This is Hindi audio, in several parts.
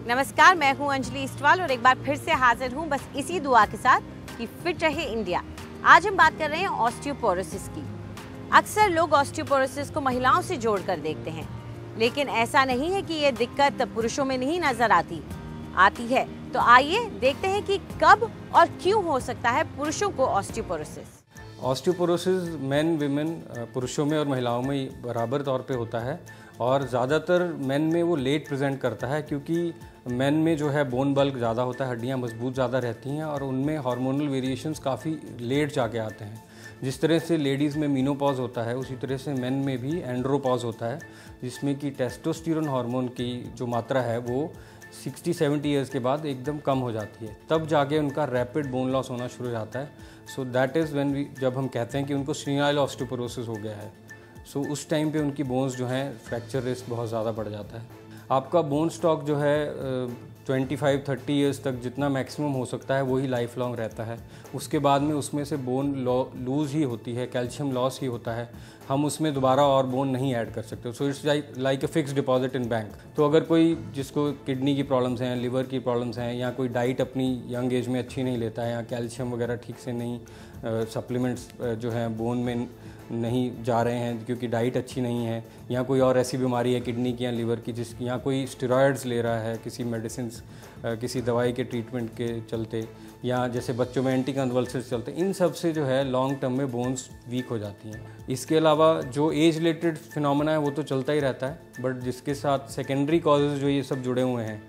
नमस्कार, मैं हूं अंजलि इस्टवाल और एक बार फिर से हाजिर हूं बस इसी दुआ के साथ कि फिट रहे इंडिया। आज हम बात कर रहे हैं ऑस्टियोपोरोसिस की। अक्सर लोग ऑस्टियोपोरोसिस को महिलाओं से जोड़कर देखते हैं, लेकिन ऐसा नहीं है कि ये दिक्कत पुरुषों में नहीं नजर आती है। तो आइए देखते हैं कि कब और क्यों हो सकता है पुरुषों को ऑस्टियोपोरोसिस। ऑस्टियोपोरोसिस मेन विमेन पुरुषों में और महिलाओं में बराबर तौर पे होता है और ज़्यादातर मेन में वो लेट प्रेजेंट करता है, क्योंकि मेन में जो है बोन बल्क ज़्यादा होता है, हड्डियाँ मजबूत ज़्यादा रहती हैं और उनमें हार्मोनल वेरिएशंस काफ़ी लेट जाके आते हैं। जिस तरह से लेडीज़ में मीनोपॉज होता है उसी तरह से मेन में भी एंड्रोपॉज होता है, जिसमें कि टेस्टोस्टेरोन हार्मोन की जो मात्रा है वो 60-70 ईयर्स के बाद एकदम कम हो जाती है। तब जाके उनका रैपिड बोन लॉस होना शुरू हो जाता है। सो दैट इज़ व्हेन जब हम कहते हैं कि उनको सीनाइल ऑस्टियोपोरोसिस हो गया है, सो उस टाइम पे उनकी बोन्स जो हैं फ्रैक्चर रिस्क बहुत ज़्यादा बढ़ जाता है। आपका बोन स्टॉक जो है 25-30 ईयर्स तक जितना मैक्सिमम हो सकता है वही लाइफ लॉन्ग रहता है। उसके बाद में उसमें से बोन लूज़ ही होती है, कैल्शियम लॉस ही होता है। हम उसमें दोबारा और बोन नहीं ऐड कर सकते। So it's like a fix deposit in bank. तो अगर कोई जिसको किडनी की प्रॉब्लम्स हैं, लिवर की प्रॉब्लम्स हैं, या कोई डाइट अपनी यंग एज में अच्छी नहीं लेता है, या कैल्शियम वगैरह ठीक से नहीं सप्लीमेंट्स जो हैं बोन में नहीं जा रहे हैं क्योंकि डाइट अच्छी नहीं है, या कोई और ऐसी बीमारी है किडनी की या लिवर की जिसकी, या कोई स्टेरॉयड्स ले रहा है किसी मेडिसिन किसी दवाई के ट्रीटमेंट के चलते, या जैसे बच्चों में एंटी कन्वल्सिव्स चलते, इन सब से जो है लॉन्ग टर्म में बोन्स वीक हो जाती हैं। इसके अलावा जो एज रिलेटेड फिनोमेना है वो तो चलता ही रहता है, बट जिसके साथ सेकेंडरी कॉजेज़ जो ये सब जुड़े हुए हैं,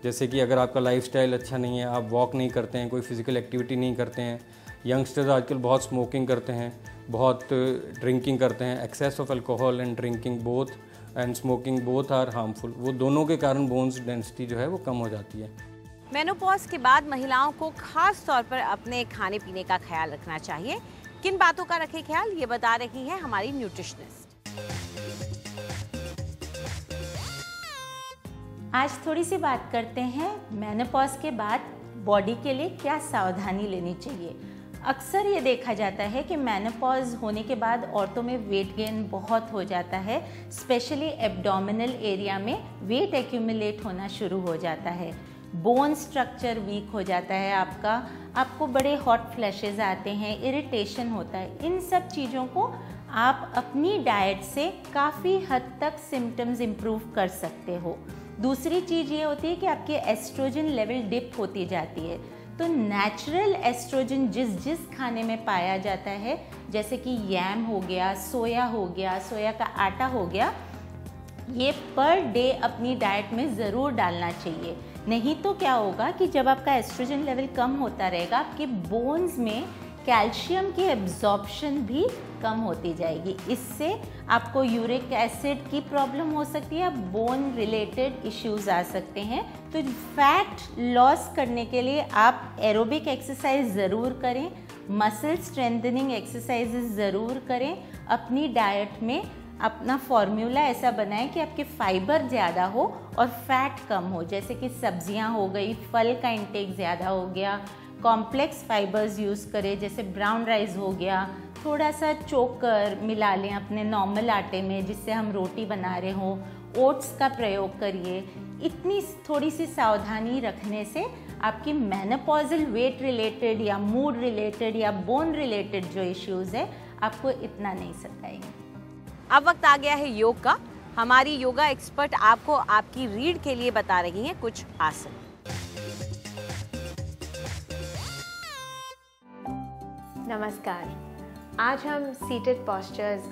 जैसे कि अगर आपका लाइफस्टाइल अच्छा नहीं है, आप वॉक नहीं करते हैं, कोई फिजिकल एक्टिविटी नहीं करते हैं, यंगस्टर्स आजकल बहुत स्मोकिंग करते हैं, बहुत ड्रिंकिंग करते हैं, excess of alcohol and drinking both and smoking both are harmful. वो दोनों के कारण बोन्स डेंसिटी जो है वो कम हो जाती है। मेनोपॉज के बाद महिलाओं को खास तौर पर अपने खाने पीने का ख्याल रखना चाहिए। किन बातों का रखें ख्याल, ये बता रही है हमारी न्यूट्रिशनिस्ट। आज थोड़ी सी बात करते हैं मेनोपॉज के बाद बॉडी के लिए क्या सावधानी लेनी चाहिए। अक्सर ये देखा जाता है कि मेनोपॉज होने के बाद औरतों में वेट गेन बहुत हो जाता है, स्पेशली एब्डोमिनल एरिया में वेट एक्यूमुलेट होना शुरू हो जाता है, बोन स्ट्रक्चर वीक हो जाता है आपको बड़े हॉट फ्लैशेस आते हैं, इरिटेशन होता है। इन सब चीज़ों को आप अपनी डाइट से काफ़ी हद तक सिम्टम्स इम्प्रूव कर सकते हो। दूसरी चीज़ ये होती है कि आपके एस्ट्रोजन लेवल डिप होती जाती है, तो नेचुरल एस्ट्रोजन जिस खाने में पाया जाता है, जैसे कि यैम हो गया, सोया हो गया, सोया का आटा हो गया, ये पर डे अपनी डाइट में ज़रूर डालना चाहिए। नहीं तो क्या होगा कि जब आपका एस्ट्रोजन लेवल कम होता रहेगा, आपके बोन्स में कैल्शियम की एब्जॉर्प्शन भी कम होती जाएगी। इससे आपको यूरिक एसिड की प्रॉब्लम हो सकती है, बोन रिलेटेड इश्यूज आ सकते हैं। तो फैट लॉस करने के लिए आप एरोबिक एक्सरसाइज ज़रूर करें, मसल स्ट्रेंथनिंग एक्सरसाइजेज ज़रूर करें। अपनी डाइट में अपना फॉर्मूला ऐसा बनाएं कि आपके फाइबर ज़्यादा हो और फैट कम हो, जैसे कि सब्जियां हो गई, फल का इंटेक ज़्यादा हो गया, कॉम्प्लेक्स फाइबर्स यूज़ करें, जैसे ब्राउन राइस हो गया, थोड़ा सा चोकर मिला लें अपने नॉर्मल आटे में जिससे हम रोटी बना रहे हों, ओट्स का प्रयोग करिए। इतनी थोड़ी सी सावधानी रखने से आपकी मेनोपॉजल वेट रिलेटेड या मूड रिलेटेड या बोन रिलेटेड जो इश्यूज़ है आपको इतना नहीं सताएंगे। अब वक्त आ गया है योग का। हमारी योगा एक्सपर्ट आपको आपकी रीढ़ के लिए बता रही हैं कुछ आसन। नमस्कार, आज हम सीटेड पॉस्चर्स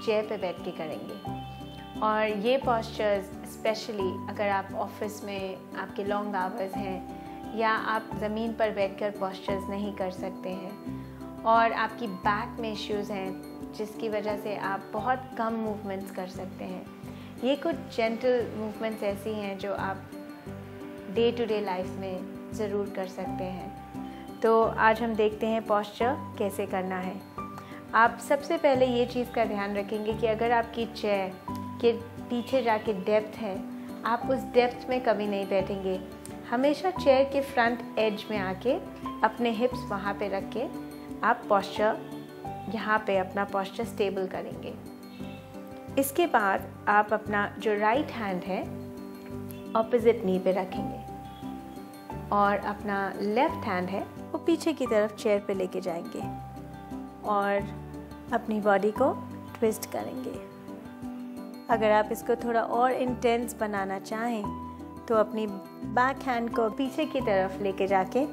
चेयर पे बैठ के करेंगे और ये पॉस्चर्स स्पेशली अगर आप ऑफिस में आपके लॉन्ग आवर्स हैं या आप ज़मीन पर बैठकर पॉस्चर्स नहीं कर सकते हैं और आपकी बैक में इश्यूज़ हैं जिसकी वजह से आप बहुत कम मूवमेंट्स कर सकते हैं। ये कुछ जेंटल मूवमेंट्स ऐसी हैं जो आप डे टू डे लाइफ में ज़रूर कर सकते हैं। तो आज हम देखते हैं पॉस्चर कैसे करना है। आप सबसे पहले ये चीज़ का ध्यान रखेंगे कि अगर आपकी चेयर के पीछे जाके डेप्थ है, आप उस डेप्थ में कभी नहीं बैठेंगे। हमेशा चेयर के फ्रंट एज में आके अपने हिप्स वहाँ पे रख के आप पॉस्चर यहाँ पे अपना पॉस्चर स्टेबल करेंगे। इसके बाद आप अपना जो राइट हैंड है ऑपोजिट नी पे रखेंगे और अपना लेफ़्ट हैंड है वो पीछे की तरफ चेयर पे लेके जाएंगे और अपनी बॉडी को ट्विस्ट करेंगे। अगर आप इसको थोड़ा और इंटेंस बनाना चाहें तो अपनी बैक हैंड को पीछे की तरफ लेके जाके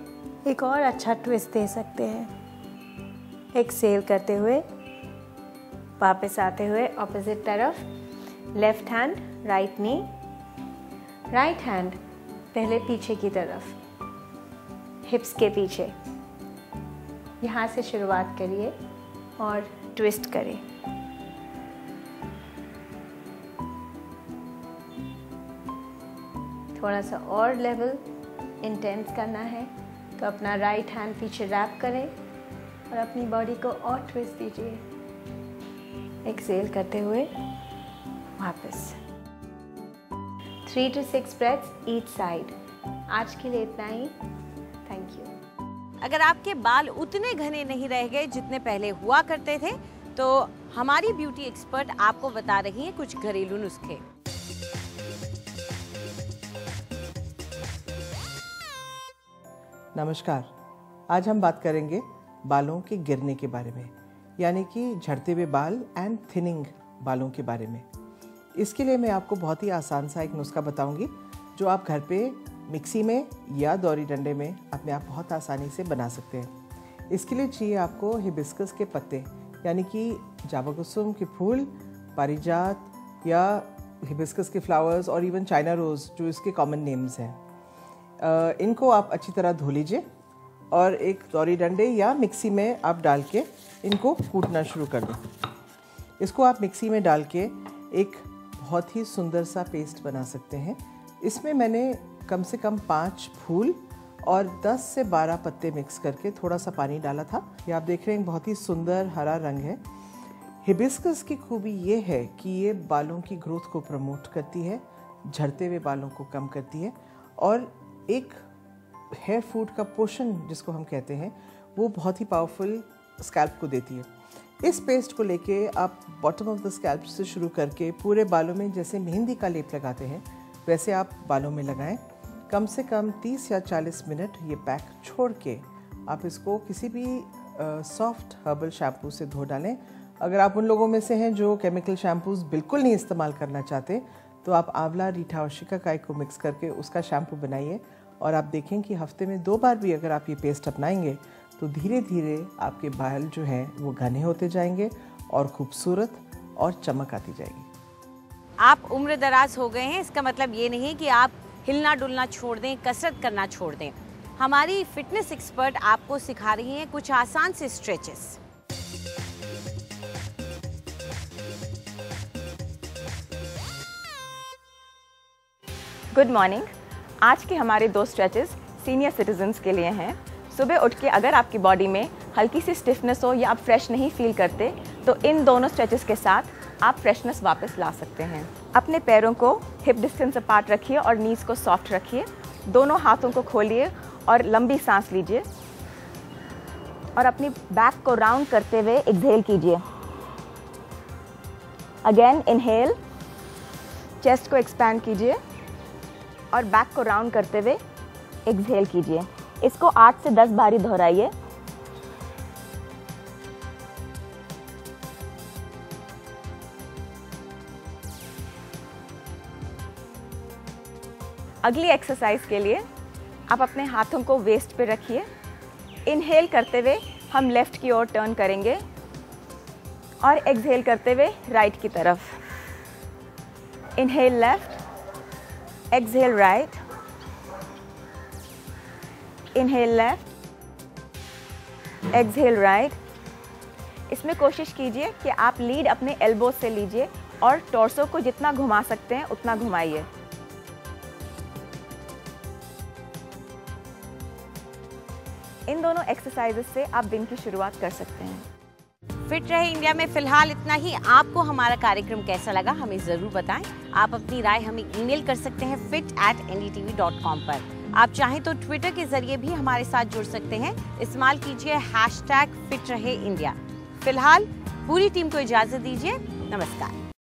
एक और अच्छा ट्विस्ट दे सकते हैं। एक्सहेल करते हुए वापस आते हुए ऑपोजिट तरफ, left hand right knee, right hand पहले पीछे की तरफ, हिप्स के पीछे। यहाँ से शुरुआत करिए और ट्विस्ट करें। थोड़ा सा और लेवल इंटेंस करना है तो अपना राइट हैंड पीछे रैप करें और अपनी बॉडी को और ट्विस्ट दीजिए। एक्सहेल करते हुए वापस। 3 to 6 breaths each side। आज के लिए इतना ही। Thank you. अगर आपके बाल उतने घने नहीं रह गए जितने पहले हुआ करते थे तो हमारी ब्यूटी एक्सपर्ट आपको बता रही हैं कुछ घरेलू नुस्खे। नमस्कार, आज हम बात करेंगे बालों के गिरने के बारे में, यानी कि झड़ते हुए बाल एंड थिनिंग बालों के बारे में। इसके लिए मैं आपको बहुत ही आसान सा एक नुस्खा बताऊंगी जो आप घर पे मिक्सी में या दौरी डंडे में अपने आप बहुत आसानी से बना सकते हैं। इसके लिए चाहिए आपको हिबिस्कस के पत्ते, यानी कि जावा कुसुम के फूल, पारिजात या हिबिस्कस के फ्लावर्स और इवन चाइना रोज़ जो इसके कॉमन नेम्स हैं। इनको आप अच्छी तरह धो लीजिए और एक दौरी डंडे या मिक्सी में आप डाल के इनको कूटना शुरू कर दें। इसको आप मिक्सी में डाल के एक बहुत ही सुंदर सा पेस्ट बना सकते हैं। इसमें मैंने कम से कम 5 फूल और 10 से 12 पत्ते मिक्स करके थोड़ा सा पानी डाला था। ये आप देख रहे हैं बहुत ही सुंदर हरा रंग है। हिबिस्कस की खूबी ये है कि ये बालों की ग्रोथ को प्रमोट करती है, झड़ते हुए बालों को कम करती है और एक हेयर फूड का पोषण जिसको हम कहते हैं वो बहुत ही पावरफुल स्कैल्प को देती है। इस पेस्ट को लेके आप बॉटम ऑफ द स्कैल्प से शुरू करके पूरे बालों में जैसे मेहंदी का लेप लगाते हैं वैसे आप बालों में लगाएं। कम से कम 30 या 40 मिनट ये पैक छोड़ के आप इसको किसी भी सॉफ्ट हर्बल शैम्पू से धो डालें। अगर आप उन लोगों में से हैं जो केमिकल शैम्पूज बिल्कुल नहीं इस्तेमाल करना चाहते तो आप आंवला, रीठा और शिकाकाई को मिक्स करके उसका शैम्पू बनाइए और आप देखें कि हफ्ते में 2 बार भी अगर आप ये पेस्ट अपनाएंगे तो धीरे धीरे आपके बाल जो हैं वो घने होते जाएंगे और खूबसूरत और चमक आती जाएगी। आप उम्र दराज हो गए हैं, इसका मतलब ये नहीं कि आप हिलना डुलना छोड़ दें, कसरत करना छोड़ दें। हमारी फिटनेस एक्सपर्ट आपको सिखा रही हैं कुछ आसान से स्ट्रेचेस। Good morning. आज के हमारे 2 स्ट्रेचेस सीनियर सिटीजन्स के लिए हैं। सुबह उठ के अगर आपकी बॉडी में हल्की सी स्टिफनेस हो या आप फ्रेश नहीं फील करते तो इन दोनों स्ट्रेचेस के साथ आप फ्रेशनेस वापस ला सकते हैं। अपने पैरों को हिप डिस्टेंस अपार्ट रखिए और नीज को सॉफ्ट रखिए। दोनों हाथों को खोलिए और लंबी सांस लीजिए और अपनी बैक को राउंड करते हुए एक्सहेल कीजिए। अगेन इनहेल, चेस्ट को एक्सपैंड कीजिए और बैक को राउंड करते हुए एक्सहेल कीजिए। इसको 8 से 10 बारी दोहराइए। अगली एक्सरसाइज के लिए आप अपने हाथों को वेस्ट पे रखिए। इनहेल करते हुए हम लेफ्ट की ओर टर्न करेंगे और एक्सहेल करते हुए राइट की तरफ। Inhale left, exhale right, inhale left, exhale right। इसमें कोशिश कीजिए कि आप लीड अपने एल्बो से लीजिए और टॉर्सो को जितना घुमा सकते हैं उतना घुमाइए। इन दोनों एक्सरसाइजेस से आप दिन की शुरुआत कर सकते हैं। फिट रहे इंडिया में फिलहाल इतना ही। आपको हमारा कार्यक्रम कैसा लगा हमें ज़रूर बताएं। आप अपनी राय हमें ईमेल कर सकते हैं fit@ndtv.com पर। आप चाहें तो ट्विटर के जरिए भी हमारे साथ जुड़ सकते हैं। इस्तेमाल कीजिए #FitRaheIndia। फिलहाल पूरी टीम को इजाज़त दीजिए। नमस्कार।